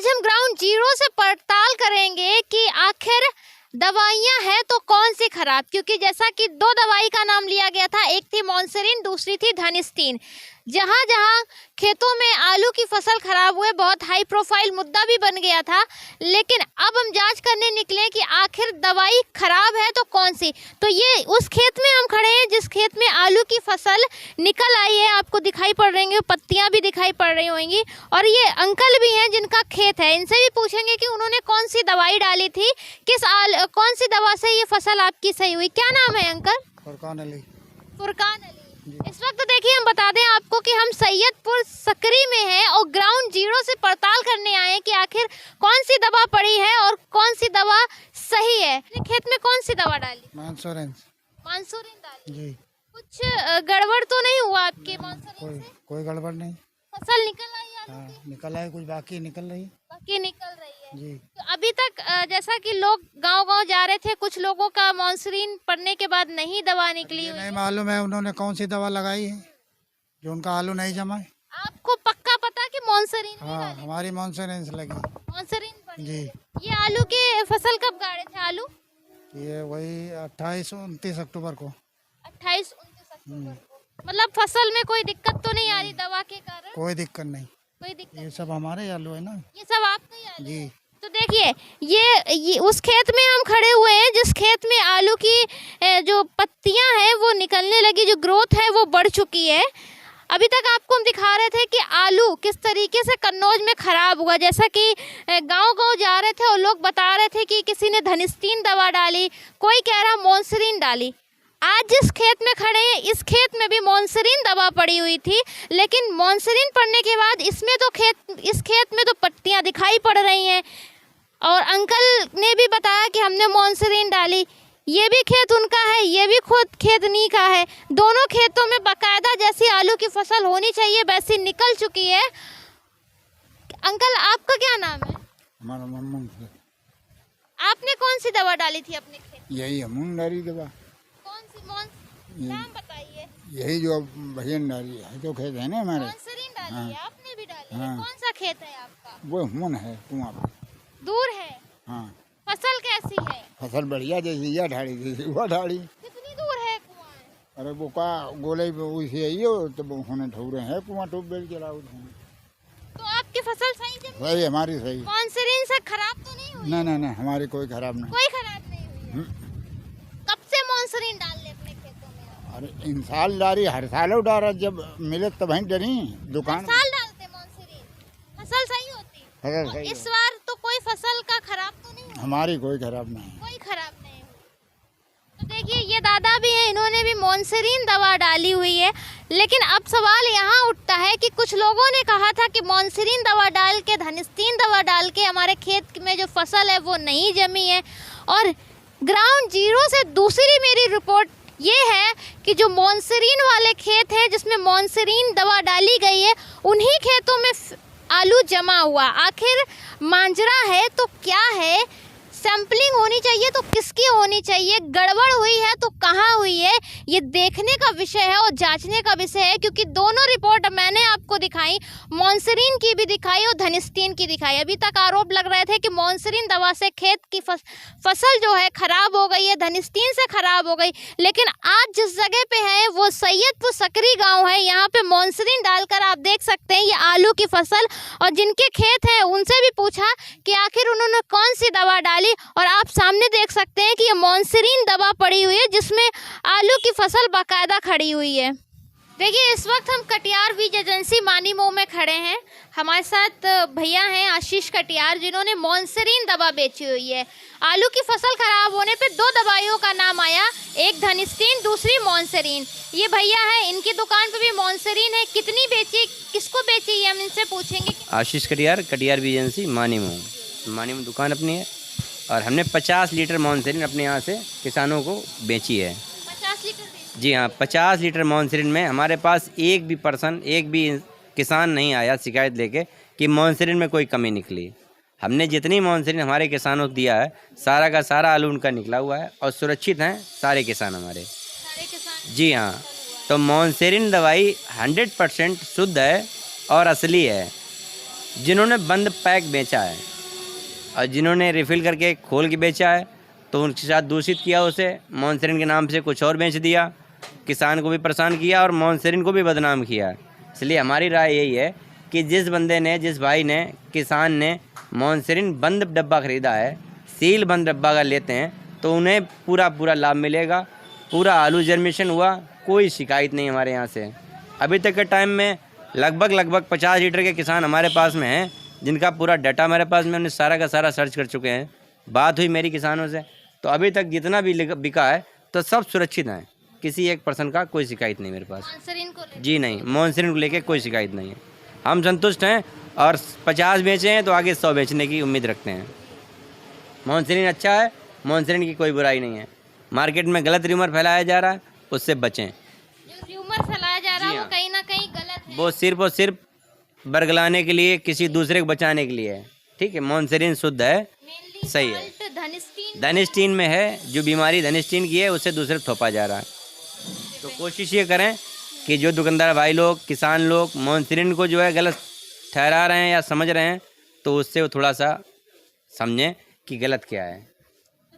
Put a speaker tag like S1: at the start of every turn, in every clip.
S1: आज हम ground zero से पड़ताल करेंगे कि आखिर दवाइयां हैं तो कौन सी खराब, क्योंकि जैसा कि दो दवाई का नाम लिया गया था, एक थी मॉन्सरीन, दूसरी थी धनिस्टीन। जहां जहां खेतों में आलू की फसल खराब हुए बहुत हाई प्रोफाइल मुद्दा भी बन गया था, लेकिन अब हम जांच करने निकले कि आखिर दवाई खराब है तो कौन सी। तो ये उस खेत में हम खड़े हैं जिस खेत में आलू की फसल निकल आई है, आपको दिखाई पड़ रही होंगी, पत्तियां भी दिखाई पड़ रही होंगी, और ये अंकल भी हैं जिनका खेत है। इनसे भी पूछेंगे कि उन्होंने कौन सी दवाई डाली थी, कौन सी दवा से ये फसल आपकी सही हुई। क्या नाम है अंकल?
S2: फुरकान अली।
S1: फुरकान अली। इस वक्त देखिए हम बता दें आपको कि हम सैयदपुर सकरी में हैं और ग्राउंड जीरो से पड़ताल करने आए हैं कि आखिर कौन सी दवा पड़ी है और कौन सी दवा सही है। खेत में कौन सी दवा डाली?
S2: मानसूरिन
S1: डाली
S2: जी।
S1: कुछ गड़बड़ तो नहीं हुआ आपके मॉन्सूरिन से?
S2: कोई गड़बड़ नहीं,
S1: फसल निकल आई है?
S2: हाँ, निकल आई, कुछ बाकी निकल रही
S1: है
S2: जी।
S1: तो अभी तक जैसा कि लोग गांव-गांव जा रहे थे, कुछ लोगों का मॉन्सूरिन पड़ने के बाद नहीं दवा निकली हुई
S2: नहीं मालूम है उन्होंने कौन सी दवा लगाई है जो उनका आलू नहीं जमा है।
S1: आपको पक्का पता कि मॉन्सूरिन?
S2: हाँ, हमारी मानसूरिन से लगी
S1: मॉन्सूरिन
S2: जी।
S1: ये आलू के फसल कब गाड़े थे? आलू
S2: ये वही 28-29 अक्टूबर को।
S1: 28-29 अक्टूबर को। मतलब फसल में कोई दिक्कत तो नहीं आ रही दवा के कारण?
S2: कोई दिक्कत नहीं,
S1: कोई दिक्कत?
S2: ये सब हमारे आलू है ना।
S1: ये सब आपके ही आलू
S2: जी।
S1: तो देखिए ये उस खेत में हम खड़े हुए हैं जिस खेत में आलू की जो पत्तियां हैं वो निकलने लगी, जो ग्रोथ है वो बढ़ चुकी है। अभी तक आपको हम दिखा रहे थे कि आलू किस तरीके से कन्नौज में खराब हुआ, जैसा कि गांव-गांव जा रहे थे और लोग बता रहे थे कि किसी ने धनिस्टीन दवा डाली, कोई कह रहा मॉन्सूरिन डाली। आज जिस खेत में खड़े हैं इस खेत में भी मॉन्सूरिन दवा पड़ी हुई थी, लेकिन मॉन्सूरिन पड़ने के बाद इस खेत में तो पत्तियां दिखाई पड़ रही हैं। और अंकल ने भी बताया कि हमने मॉन्सूरिन डाली। ये भी खेत उनका है, ये भी खुद खेत नी का है। दोनों खेतों में बाकायदा जैसी आलू की फसल होनी चाहिए वैसी निकल चुकी है। अंकल आपका क्या नाम है?
S2: हमारा मोहम्मद है।
S1: आपने कौन सी दवा डाली थी अपने खेत?
S2: यही अमून डाली दवा।
S1: कौन सी? नाम बताइए।
S2: यही जो भजन डाली है, जो खेत है ना हमारे।
S1: मॉन्सूरिन डाली है, आपने भी डाली है।
S2: हाँ।
S1: कौन सा खेत है आपका?
S2: वो अमून है कुआं पे।
S1: दूर है?
S2: हाँ।
S1: फसल कैसी है?
S2: फसल बढ़िया, जैसी यह ढाड़ी जैसी वो ढाड़ी।
S1: कितनी दूर है कुआं?
S2: अरे वो का गोले वैसे आई हो तो वो होने ठौरे हैं कुआं ट्यूबवेल चलाओ।
S1: तो आपकी फसल सही जमी?
S2: सही, हमारी सही।
S1: मॉन्सूरिन से खराब तो नहीं हुई?
S2: नहीं, हमारी कोई खराब नहीं।
S1: कोई खराब नहीं हुई है। कब से मॉन्सूरिन डाल ले अपने खेतों में?
S2: अरे इन साल डाली, हर साल डाला, जब मिले तब ही डरी दुकान।
S1: साल डालते मॉन्सूरिन, फसल सही होती?
S2: फसल
S1: और
S2: सही
S1: इस बार तो कोई फसल का खराब तो नहीं हुआ?
S2: हमारी कोई खराब नहीं।
S1: कोई खराब नहीं हुई। तो देखिए ये दादा भी हैं, इन्होंने भी मॉन्सूरिन दवा डाली हुई है। लेकिन अब सवाल यहाँ उठता है कि कुछ लोगों ने कहा था कि मॉन्सूरिन दवा डाल के, धनिस्टीन दवा डाल के हमारे खेत में जो फसल है वो नहीं जमी है। और ग्राउंड जीरो से दूसरी मेरी रिपोर्ट ये है कि जो मॉन्सूरिन वाले खेत हैं जिसमें मॉन्सूरिन दवा डाली गई है, उन्हीं खेतों में आलू जमा हुआ। आखिर मांजरा है तो क्या है? सैंपलिंग होनी चाहिए तो किसकी होनी चाहिए? गड़बड़ हुई है तो कहाँ हुई है? ये देखने का विषय है और जांचने का विषय है, क्योंकि दोनों रिपोर्ट मैंने आपको दिखाई, मॉन्सूरिन की भी दिखाई और धनिस्टीन की दिखाई। अभी तक आरोप लग रहे थे कि मॉन्सूरिन दवा से खेत की फसल जो है खराब हो गई है, धनिस्टीन से खराब हो गई। लेकिन आज जिस जगह पे है वो सैयदपुर सकरी गाँव है, यहाँ पे मॉन्सूरिन डालकर आप देख सकते हैं ये आलू की फसल। और जिनके खेत हैं उनसे भी पूछा कि आखिर उन्होंने कौन सी दवा डाली, और आप सामने देख सकते हैं कि ये मॉन्सूरिन दवा पड़ी हुई है जिसमें आलू की फसल बाकायदा खड़ी हुई है। देखिए इस वक्त हम कटियार बीज एजेंसी मानीमो में खड़े हैं। हमारे साथ भैया हैं आशीष कटियार, जिन्होंने मॉन्सूरिन दवा बेची हुई है। आलू की फसल खराब होने पे दो दवाइयों का नाम आया, एक धनिस्टीन, दूसरी मॉन्सूरिन। ये भैया है, इनकी दुकान पे भी मॉन्सूरिन है। कितनी बेची, किसको बेची, ये हम इनसे पूछेंगे।
S3: आशीष कटियार, कटियार बीज एजेंसी मानीमो दुकान अपनी है, और हमने 50 लीटर मॉन्सूरिन अपने यहाँ से किसानों को बेची है।
S1: 50 लीटर?
S3: जी हाँ, 50 लीटर मॉन्सूरिन में हमारे पास एक भी किसान नहीं आया शिकायत लेके कि मॉन्सूरिन में कोई कमी निकली। हमने जितनी मॉन्सूरिन हमारे किसानों को दिया है, सारा का सारा आलू उनका निकला हुआ है और सुरक्षित हैं सारे किसान हमारे। जी हाँ, तो मॉन्सूरिन दवाई 100% शुद्ध है और असली है। जिन्होंने बंद पैक बेचा है और जिन्होंने रिफ़िल करके खोल के बेचा है तो उनके साथ दूषित किया, उसे मॉन्सरीन के नाम से कुछ और बेच दिया, किसान को भी परेशान किया और मॉन्सरीन को भी बदनाम किया। इसलिए हमारी राय यही है कि जिस बंदे ने, जिस भाई ने, किसान ने मॉन्सरीन बंद डब्बा ख़रीदा है, सील बंद डब्बा अगर लेते हैं तो उन्हें पूरा लाभ मिलेगा। पूरा आलू जर्मिनेशन हुआ, कोई शिकायत नहीं हमारे यहाँ से। अभी तक के टाइम में लगभग 50 लीटर के किसान हमारे पास में हैं, जिनका पूरा डाटा हमारे पास में, हमने सारा का सारा सर्च कर चुके हैं। बात हुई मेरी किसानों से, तो अभी तक जितना भी बिका है तो सब सुरक्षित हैं, किसी एक पर्सन का कोई शिकायत नहीं मेरे पास।
S1: मॉन्सरीन को लेकर?
S3: जी नहीं, मॉन्सरीन को लेके कोई शिकायत नहीं है। हम संतुष्ट हैं और 50 बेचे हैं तो आगे 100 बेचने की उम्मीद रखते हैं। मॉन्सरीन अच्छा है, मॉन्सरीन की कोई बुराई नहीं है। मार्केट में गलत र्यूमर फैलाया जा रहा है, उससे बचें।
S1: जो र्यूमर फैलाया जा रहा है वो कहीं ना कहीं गलत है।
S3: वो सिर्फ और सिर्फ बरगलाने के लिए, किसी दूसरे को बचाने के लिए है। ठीक है, मॉन्सरीन शुद्ध है,
S1: Mainly
S3: सही है।
S1: fault धनिस्टीन
S3: धनिस्टीन में है, जो बीमारी धनिस्टीन की है उसे दूसरे को थोपा जा रहा है। तो कोशिश ये करें कि जो दुकानदार भाई लोग, किसान लोग मॉन्सरीन को जो है गलत ठहरा रहे हैं या समझ रहे हैं तो उससे वो थोड़ा सा समझें कि गलत क्या है।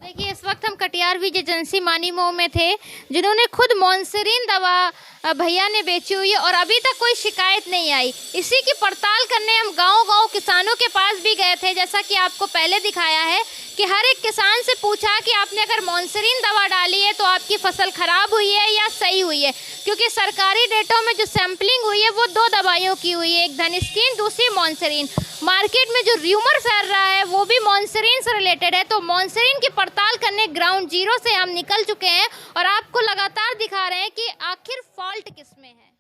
S1: देखिए, इस वक्त हम कटियार विजय एजेंसी मानीमो में थे, जिन्होंने खुद मॉन्सरीन दवा भैया ने बेची हुई है और अभी तक कोई शिकायत नहीं आई। इसी की पड़ताल करने हम गांव-गांव किसानों के पास भी गए थे, जैसा कि आपको पहले दिखाया है कि हर एक किसान से पूछा कि आपने अगर मॉन्सरीन दवा डाली है तो आपकी फसल खराब हुई है या सही हुई है, क्योंकि सरकारी डेटों में जो सैंपलिंग हुई है वो 2 दवाइयों की हुई है, एक धनिस्टीन, दूसरी मॉन्सरीन। मार्केट में जो र्यूमर फैल रहा है वो भी मॉन्सरीन से रिलेटेड है। तो मॉन्सरीन की पड़ताल करने ग्राउंड जीरो से हम निकल चुके हैं और आपको लगातार दिखा रहे हैं कि आखिर फॉल्ट किस में है।